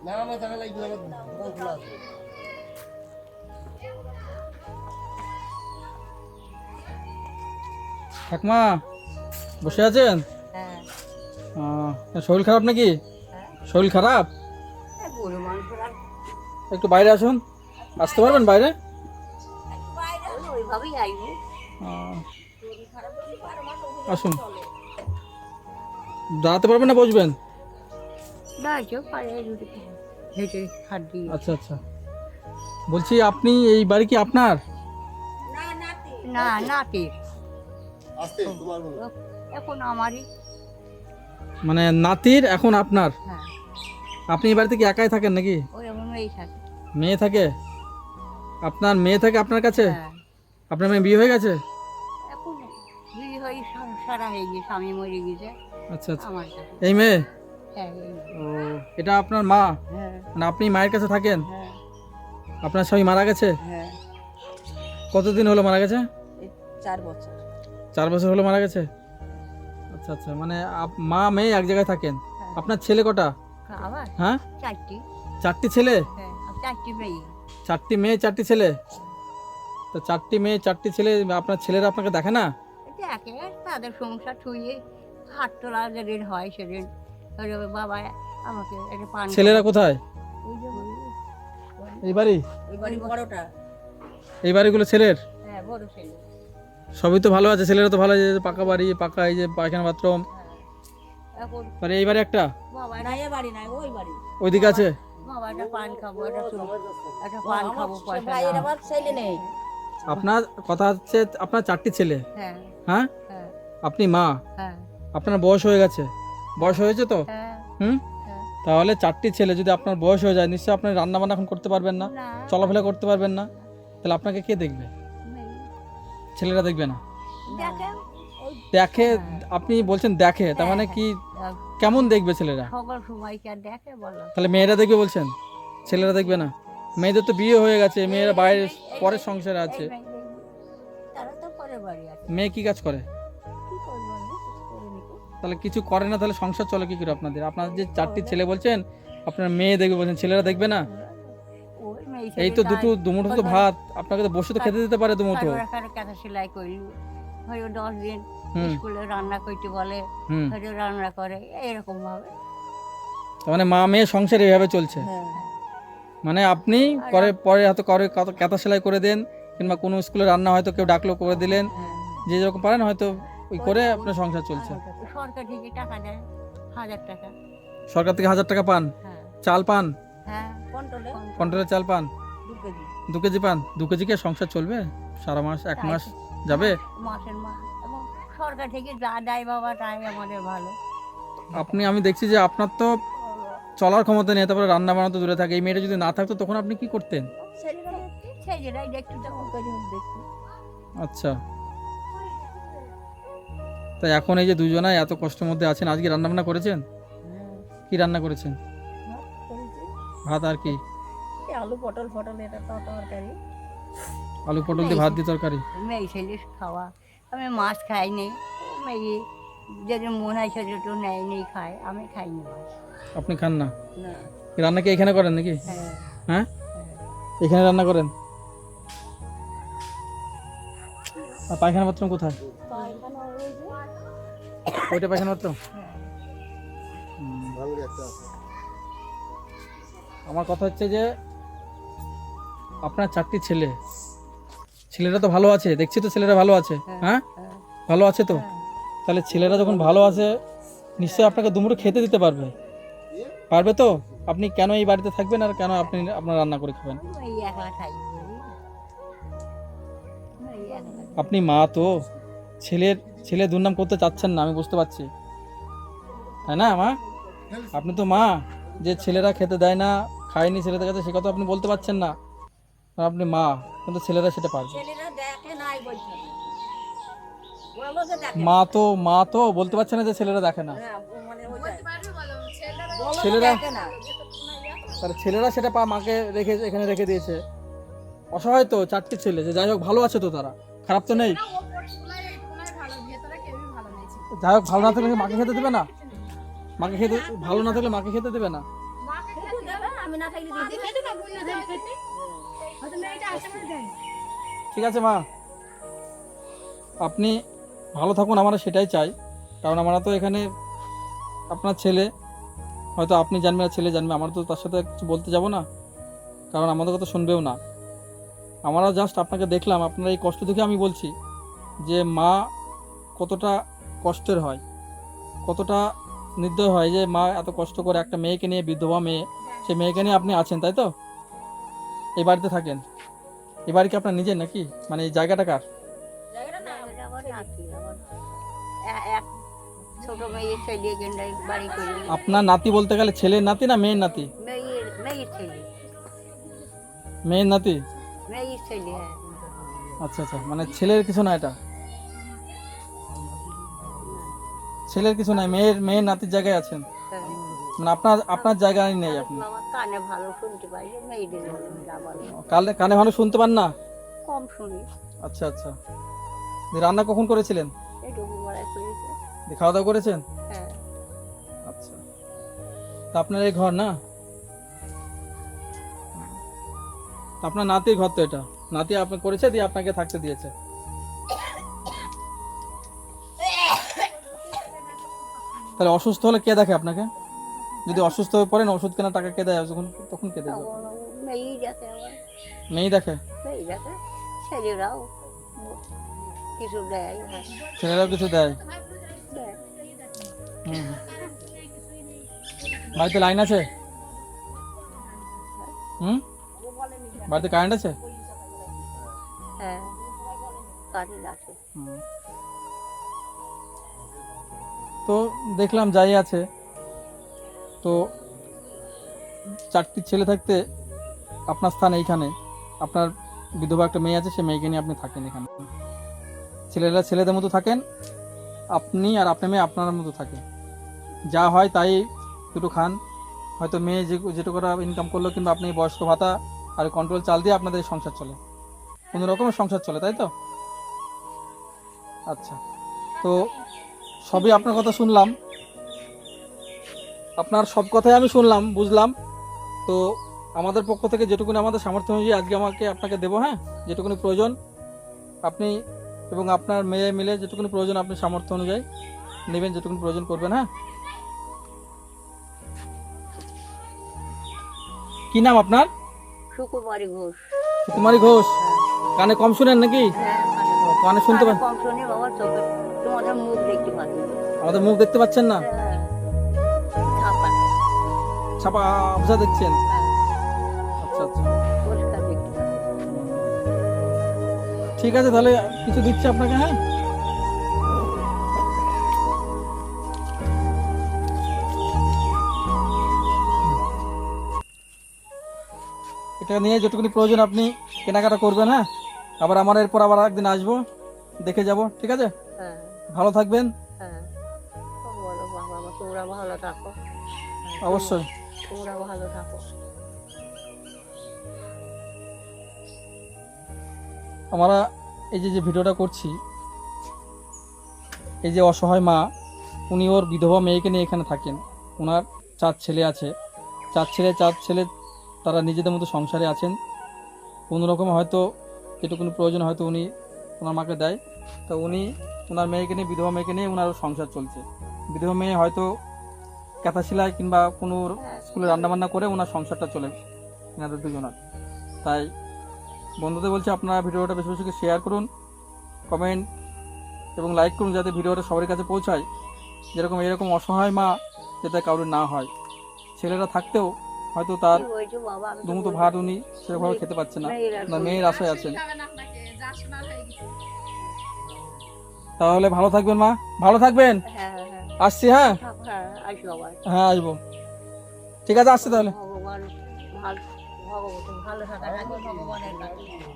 না আমার টাকা লাগবে আমার দোকান খোলা আছে। ঠাকমা বসে আছেন? শরীর খারাপ নাকি? শরীর খারাপ? একটু বাইরে আসুন, আসতে পারবেন বাইরে? আসুন, দাঁড়াতে পারবেন না বসবেন? আচ্ছা আচ্ছা, বলছি আপনি এই বাড়ি কি আপনার? না নাতি আসতে তোমার বলো। এখন আমারই। মানে নাতির এখন আপনার? হ্যাঁ, আপনি এই বাড়িতে কি একাই থাকেন নাকি? ওই আমার মেয়ে থাকে। মেয়ে থাকে? আপনার মেয়ে থাকে আপনার কাছে? হ্যাঁ, আপনার মেয়ে বিয়ে হয়ে গেছে? এখন বিয়ে হয়ে সারা হয়ে গিয়ে স্বামী মরে গেছে আচ্ছা আচ্ছা, আমার কাছে। এই মেয়ে? হ্যাঁ এই। ও, এটা আপনার মা? হ্যাঁ মানে আপনি মায়ের কাছে থাকেন? হ্যাঁ আপনার স্বামী মারা গেছে? হ্যাঁ, কতদিন হলো মারা গেছে? এই 4 বছর। 4 বছর হলো মারা গেছে? আচ্ছা আচ্ছা, মানে মা মেয়ে এক জায়গায় থাকেন। হ্যাঁ। আপনার ছেলে কটা? আবার হ্যাঁ, 4টি। 4টি ছেলে? হ্যাঁ, আর 4টি মেয়ে। 4টি মেয়ে 4টি ছেলে? তো 4টি মেয়ে 4টি ছেলে, আপনার ছেলেরা আপনাকে দেখে না? দেখে তাদের সংসার ছুঁয়ে হাত তোলা যেদিন হয় সেদিন ওই বাবা আমাকে একটা পান। ছেলেরা কোথায়? ওই যে এই বাড়ি? ওই বাড়ি বড়টা। এই বাড়িগুলো ছেলের? হ্যাঁ বড় ছেলে। সবই তো ভালো আছে, ছেলেরা তো ভালো আছে, পাকা বাড়ি, পাকা এই যে পায়খানা বাথরুম। হ্যাঁ, এখন মানে এই বাড়ি একটা? বাবা না এ বাড়ি নাই ওই বাড়ি। ওইদিকে আছে? বাবা একটা পান খাবো একটা পান খাবো পয়সা ভাইয়ের দাও। আবার ছেলে নেই। আপনার কথা হচ্ছে আপনার 4টি ছেলে, হ্যাঁ হ্যাঁ? হ্যাঁ আপনি মা, হ্যাঁ আপনার বয়স হয়ে গেছে, বয়স হয়েছে তো? হ্যাঁ হুম, হ্যাঁ। তাহলে 4টি ছেলে যদি আপনার বয়স হয়ে যায়, নিশ্চয়ই আপনি রান্না বান্না এখন করতে পারবেন না, না চলাফেরা করতে পারবেন না, তাহলে আপনাকে কে দেখবে? নেই। ছেলেরা দেখবে না? দেখে ওই দেখে? আপনি বলছেন দেখে, তার মানে কি কেমন দেখবে ছেলেরা? সকল সময় কি আর দেখে বলো? তাহলে মেয়েরা দেখবে বলছেন, ছেলেরা দেখবে না? মেয়েদের তো বিয়ে হয়ে গেছে, মেয়েরা বাইরে পরের সংসারে আছে। এই মেয়ে দেখবি, তারা তো পরের বাড়ি আছে। মেয়ে কি কাজ করে? কি করবো আমি? কিছু করিনি কো। তাহলে কিছু করে না, তাহলে সংসার চলে কি করে আপনাদের? আপনাদের যে 4টি ছেলে বলছেন, আপনার মেয়ে দেখবে বলছেন, ছেলেরা দেখবে না? ওই মেয়ে এই তো ছেলে দুমুঠো তো ভাত, আপনাকে তো বসে তো খেতে দিতে পারে দুমুঠো। কাঁথা সেলাই করি হয়তো 10 দিন হুম স্কুলে রান্না করতে বলে হুম, হয়তো রান্না করে এরকম ভাবে। তার মানে মা মেয়ে সংসার এইভাবে চলছে। হ্যাঁ মানে আপনি পরে পরে হয়তো করে কাঁথা সেলাই করে দেন, কিংবা কোনো স্কুলে রান্না হয়তো কেউ ডাকলো করে দিলেন, হ্যাঁ। যে যেরকম পারেন হয়তো ওই করে আপনার সংসার চলছে। সরকার থেকে টাকা দেয় 1000 টাকা। সরকার থেকে 1000 টাকা পান? হ্যাঁ চাল পান? হ্যাঁ কন্ট্রোলে কন্ট্রোলের চাল পান? 2 কেজি। 2 কেজি পান? 2 কেজি কে সংসার চলবে সারা মাস, 1 মাস যাবে? মাসের মাস এবং সরকার থেকে যা দেয় বাবা তাই আমাদের ভালো। আমি দেখছি যে আপনার তো চলার ক্ষমতা নেই, তারপরে রান্না বান্না তো দূরে থাকে। এই মেয়েটা যদি না থাকতো তখন আপনি কি করতেন? ছেলেরা সেই যেটাই দেখতে যখন করি দেখি। আচ্ছা, তাই এখন এই যে দুজনাই এত কষ্টের মধ্যে আছেন, আজকে রান্না বান্না করেছেন? হ্যাঁ, কি রান্না করেছেন? ভাত করেছি। ভাত আর কি? এই আলু পটল ফটল এটা তো তরকারি। আলু পটল দিয়ে ভাত দিয়ে তরকারি? মেয়ে ছেলে খাওয়া। আমি মাছ খাই নি, মেয়ে যদি মনে হয় সেটা একটু নেয় নেই খায়, আমি খাইনি মাছ। আপনি খান না? না এই রান্না কি এখানে করেন নাকি? হ্যাঁ হ্যাঁ, এখানে রান্না করেন? আর পায়খানা বাথরুম কোথায়? পায়খানা ওই যে ওইটা পায়খানা বাথরুম? ভাঙড়ি একটা আছে। আমার কথা হচ্ছে যে আপনার 4টি ছেলে, ছেলেরা তো ভালো আছে, দেখছি তো ছেলেরা ভালো আছে, হ্যাঁ হ্যাঁ ভালো আছে তো? তাহলে ছেলেরা যখন ভালো আছে, নিশ্চয়ই আপনাকে দুমুঠো খেতে দিতে পারবে, পারবে তো? আপনি কেন এই বাড়িতে থাকবেন আর কেন আপনি আপনার রান্না করে খাবেন? এই একলা খাই এই একলা। আপনি মা তো, ছেলে দুর্নাম করতে চাচ্ছেন না, আমি বুঝতে পারছি, তাই না মা? আপনি তো মা, যে ছেলেরা খেতে দেয় না, খায়নি ছেলেদের কাছে, সে কথা আপনি বলতে পারছেন না, আর আপনি মা, কিন্তু ছেলেরা সেটা পারবে। ছেলেরা দেখে নাই বলছে। বলো যে দেখে। মা তো বলতে পারছে না যে ছেলেরা দেখে না। হ্যাঁ মানে ওইটাই। ছেলেরা দেখে না। তাহলে ছেলেরা সেটা মাকে রেখে এখানে রেখে দিয়েছে। অসহায় তো 4টি ছেলে, যে যাই হোক ভালো আছে তো, তারা খারাপ তো নেই। যাই হোক ভালো না থাকলে মাকে খেতে দেবে না? মাকে খেতে ভালো না থাকলে মাকে খেতে দেবে না? খেতে দেবে, আমি না থাকলে দিদি খেতে না বই না থাকলে খেতে হয়তো মেয়েটা আসে মানে দেয় ঠিক আছে মা, আপনি ভালো থাকুন, আমরা সেটাই চাই। কারণ আমরা তো এখানে আপনার ছেলে, হয়তো আপনি জানবেন আর ছেলে জানবে, আমরা তো তার সাথে কিছু বলতে যাব না, কারণ আমাদের কথা শুনবেও না। আমরা জাস্ট আপনাকে দেখলাম, আপনার এই কষ্ট দেখে আমি বলছি যে মা কতটা কষ্টের হয়, কতটা নির্দয় হয়, যে মা এত কষ্ট করে একটা মেয়েকে নিয়ে, বিধবা মেয়ে, সেই মেয়েকে নিয়ে আপনি আছেন, তাই তো? এই বাড়িতে থাকেন। এই বাড়ি কি আপনার নিজের নাকি, মানে এই জায়গাটা কার? এটা আমার নাতি, আমার এক ছোট মেয়ে ছেলে গেন্ডাই বাড়ি করে। আপনার নাতি বলতে গেলে ছেলের নাতি না মেয়ের নাতি? মেয়ের ছেলে, মেয়ের নাতি। মেয়ের ছেলে। হ্যাঁ, আচ্ছা আচ্ছা, মানে ছেলের কিছু না, এটা ছেলের কিছু নাই, মেয়ের নাতির জায়গায় আছেন, হ্যাঁ। মানে আপনার জায়গায় নেই আপনি। আমার কানে ভালো শুনতে পাই, মেয়েদের ভালো কানে ভালো শুনতে পান না? কম শুনি। আচ্ছা আচ্ছা, দিয়ে রান্না কখন করেছিলেন? এটুকু বড়াই করেছে। দিয়ে খাওয়া দাওয়া করেছেন? হ্যাঁ, আচ্ছা, তা আপনার এই ঘর না, তা আপনার নাতির ঘর তো এটা, নাতি আপনার করেছে, দিয়ে আপনাকে থাকতে দিয়েছে। তাহলে অসুস্থ হলে কে দেখে আপনাকে? যদি অসুস্থ হয়ে পড়েন, ওষুধ কেনার টাকা কে দেয় তখন কে দেবে? তখন মেয়েই দেখে, আমার মেয়ে দেখে? মেয়েই দেখে, ছেলেরাও কিছু দেয়। হ্যাঁ, ছেলেরাও কিছু দেয়? দেয়। হুম। বাড়িতে লাইন আছে? হুম, বাড়িতে কারেন্ট আছে? হ্যাঁ, কারেন্ট আছে। হুম। তো দেখলাম যাই আছে, তো 4টি ছেলে থাকতে আপনার স্থান এইখানে, আপনার বিধবা একটা মেয়ে আছে, সে মেয়েকে নিয়ে আপনি থাকেন এখানে। ছেলেরা ছেলেদের মতো থাকেন, আপনি আর আপনার মেয়ে আপনার মতো থাকে, যা হয় তাই দুটো খান। হয়তো মেয়ে যেটুকু ইনকাম করলো, কিংবা আপনি বয়স্ক ভাতা আর কন্ট্রোল চাল দিয়ে আপনাদের সংসার চলে, কোনো রকমের সংসার চলে, তাই তো? আচ্ছা, তো সবই আপনার কথা শুনলাম, আপনার সব কথাই আমি শুনলাম, বুঝলাম। তো আমাদের পক্ষ থেকে যেটুকুনি আমাদের সামর্থ্য অনুযায়ী আজকে আপনাকে দেবো। হ্যাঁ, যেটুকুনি প্রয়োজন আপনি এবং আপনার মেয়ে মিলে যেটুকুনি প্রয়োজন আপনি সামর্থ্য অনুযায়ী নেবেন, যেটুকুনি প্রয়োজন করবেন। হ্যাঁ, কি নাম আপনার? সুকুমারী ঘোষ। সুকুমারী ঘোষ। কানে কম শুনেন নাকি? হ্যাঁ, কানে শুনতে পান? কম শুনি বাবা, চোখে তোমাদের মুখ দেখতে পাচ্ছি। আমাদের মুখ দেখতে পাচ্ছেন না? হ্যাঁ, ছাপা। ছাপা আবজা দেখছেন? হ্যাঁ, আচ্ছা আচ্ছা, পরিষ্কার দেখতে পাচ্ছি। ঠিক আছে, তাহলে কিছু দিচ্ছি আপনাকে। হ্যাঁ, এটা নিয়ে যেটুকুনি প্রয়োজন আপনি কেনাকাটা করবেন। হ্যাঁ, আবার এরপর একদিন আসবো, দেখে যাব, ঠিক আছে? হ্যাঁ, ভালো থাকবেন। হ্যাঁ, বলো বাবা, তোমরা ভালো থাকো। অবশ্যই। তোমরা ভালো থাকো। আমরা এই যে ভিডিওটা করছি, এই যে অসহায় মা, উনি ওর বিধবা মেয়েকে নিয়ে এখানে থাকেন। ওনার 4 ছেলে আছে, 4 ছেলে তারা নিজেদের মতো সংসারে আছেন। কোনো রকমে হয়তো যেটুকুনি প্রয়োজন হয়তো উনি ওনার মাকে দেয়, তো উনি ওনার মেয়েকে নিয়ে, বিধবা মেয়েকে নিয়ে ওনার সংসার চলছে। বিধবা মেয়ে হয়তো কাঁথা সেলাই কিংবা কোনো স্কুলে রান্নাবান্না করে ওনার সংসারটা চলে এনাদের দুজনের। তাই বন্ধুদের বলছি, আপনারা ভিডিওটা বেশি বেশি শেয়ার করুন, কমেন্ট এবং লাইক করুন, যাতে ভিডিওটা সবার কাছে পৌঁছায়। যেরকম এরকম অসহায় মা যাতে কারোর না হয়। ছেলেরা থাকতেও হয়তো তার কি হয়েছে বাবা, আমি তো দুমুটো ভাত উনি সেভাবে খেতে পাচ্ছে না, না মেয়ের আশায় আছেন। তাহলে ভালো থাকবেন মা, ভালো থাকবেন। হ্যাঁ, হ্যাঁ, আসছি। হ্যাঁ, হ্যাঁ, আসবো আবার। হ্যাঁ আসবো, ঠিক আছে, আসছি তাহলে। ভগবান ভালো, ভগবান ভালো থাকা, ভগবানের কাছে।